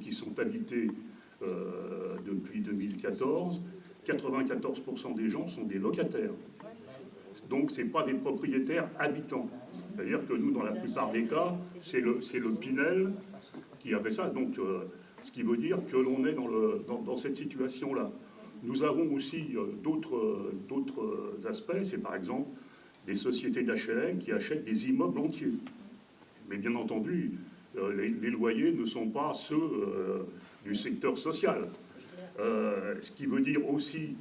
qui sont habités depuis 2014, 94% des gens sont des locataires. Donc, ce n'est pas des propriétaires habitants. C'est-à-dire que nous, dans la plupart des cas, c'est le Pinel qui a fait ça. Donc, ce qui veut dire que l'on est dans cette situation-là. Nous avons aussi d'autres aspects. C'est par exemple des sociétés d'HLM qui achètent des immeubles entiers. Mais bien entendu, les loyers ne sont pas ceux du secteur social. Ce qui veut dire aussi,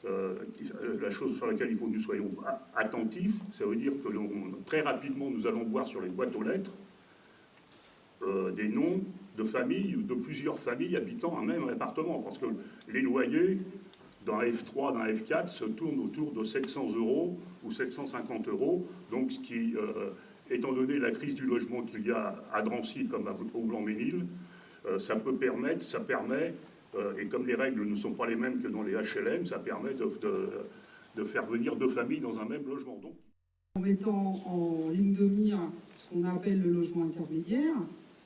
la chose sur laquelle il faut que nous soyons attentifs, ça veut dire que très rapidement, nous allons voir sur les boîtes aux lettres des noms de familles, de plusieurs familles habitant un même appartement. Parce que les loyers, d'un F3, d'un F4, se tournent autour de 700 € ou 750 €. Donc, ce qui, étant donné la crise du logement qu'il y a à Drancy comme au Blanc-Ménil, ça permet, et comme les règles ne sont pas les mêmes que dans les HLM, ça permet de faire venir deux familles dans un même logement. Donc, en mettant en ligne de mire ce qu'on appelle le logement intermédiaire.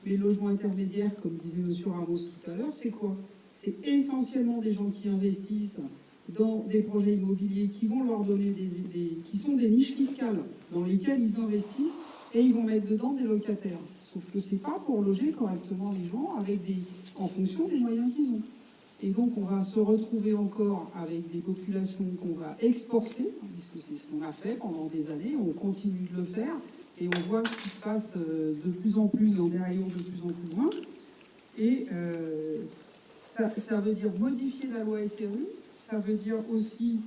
Mais le logement intermédiaire, comme disait M. Ramos tout à l'heure, c'est quoi? C'est essentiellement des gens qui investissent dans des projets immobiliers qui vont leur donner qui sont des niches fiscales dans lesquelles ils investissent et ils vont mettre dedans des locataires. Sauf que c'est pas pour loger correctement les gens en fonction des moyens qu'ils ont. Et donc on va se retrouver encore avec des populations qu'on va exporter, puisque c'est ce qu'on a fait pendant des années, on continue de le faire, et on voit ce qui se passe de plus en plus dans des rayons de plus en plus loin. Et ça veut dire modifier la loi SRU, ça veut dire aussi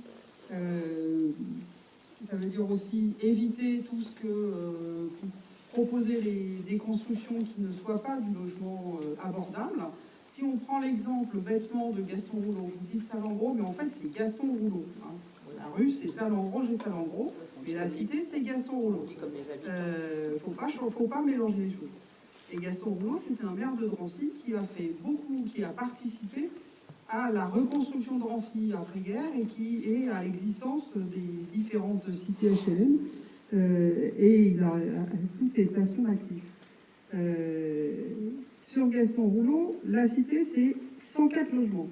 éviter tout ce que proposer des constructions qui ne soient pas du logement abordable. Si on prend l'exemple bêtement de Gaston Rouleau, vous dites Salengro, mais en fait c'est Gaston Rouleau. Hein. La rue c'est Salengro, j'ai Salengro, mais la cité c'est Gaston Rouleau. Faut pas mélanger les choses. Et Gaston Rouleau, c'était un maire de Drancy qui a participé à la reconstruction de Drancy après-guerre et à l'existence des différentes cités HLM. Et il a toutes les stations d'actifs. Sur Gaston Rouleau, la cité, c'est 104 logements.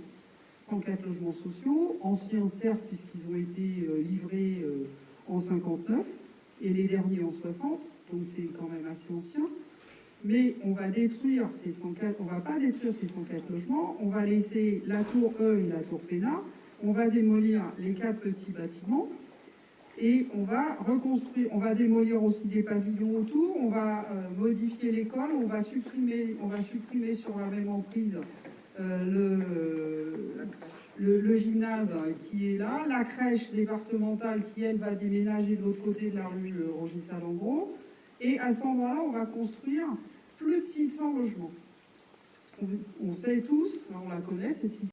104 logements sociaux, anciens certes, puisqu'ils ont été livrés en 59, et les derniers en 60, donc c'est quand même assez ancien. Mais on va détruire on va pas détruire ces 104 logements, on va laisser la tour E et la tour Pénat, on va démolir les 4 petits bâtiments, et on va reconstruire, on va démolir aussi des pavillons autour, on va modifier l'école, on va supprimer sur la même emprise le gymnase qui est là, la crèche départementale qui, elle, va déménager de l'autre côté de la rue Roger Salengro, et à cet endroit-là, on va construire plus de 600 logements. On sait tous, on la connaît, cette cité.